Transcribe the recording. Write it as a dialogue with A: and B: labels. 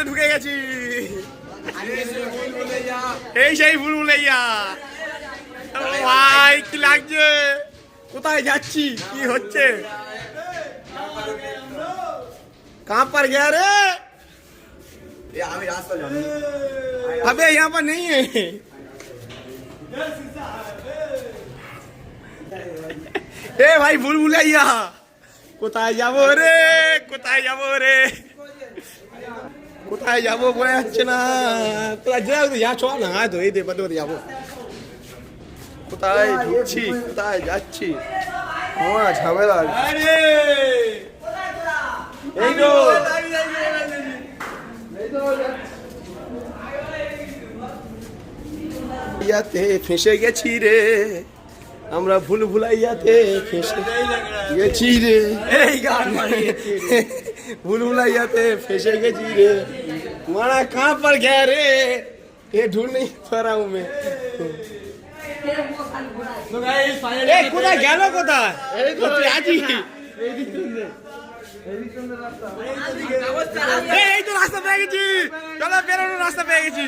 A: মধ্যে ঢুকে গেছি। এই সেই ভুলভুলাইয়া। ভাই কি লাগছে, কোথায় যাচ্ছি, কি হচ্ছে? कहाँ पर गया रे?
B: আমি রাস্তা জানি।
A: अबे यहाँ पर नहीं है। ए भाई भूलभुलैया, কোথায় যাবো রে, কোথায় যাবো রে, কোথায় যাবো বলে যাচ্ছে না। কোথায় যাবো, যা চ না তো এই দে পাতে যাবো। কোথায় ঢুকছি, কোথায় যাচ্ছি,
B: আমার ঝামেলা।
A: আরে এই তো ইয়াতে ফেঁসে গেছি রে, আমরা ভুলভুলাইয়াতে ফেঁসে গেছি রে। এই গান भूलभुलैयाते फंसे गए रे, मारा कहाँ पर गया रे, ये ढूंढ नहीं पा रहा हूँ मैं। কোথায় গেল, কোথায় আজি? এই তো রাস্তা পেয়ে গেছি, চলো বেরোনোর রাস্তা পেয়ে গেছি।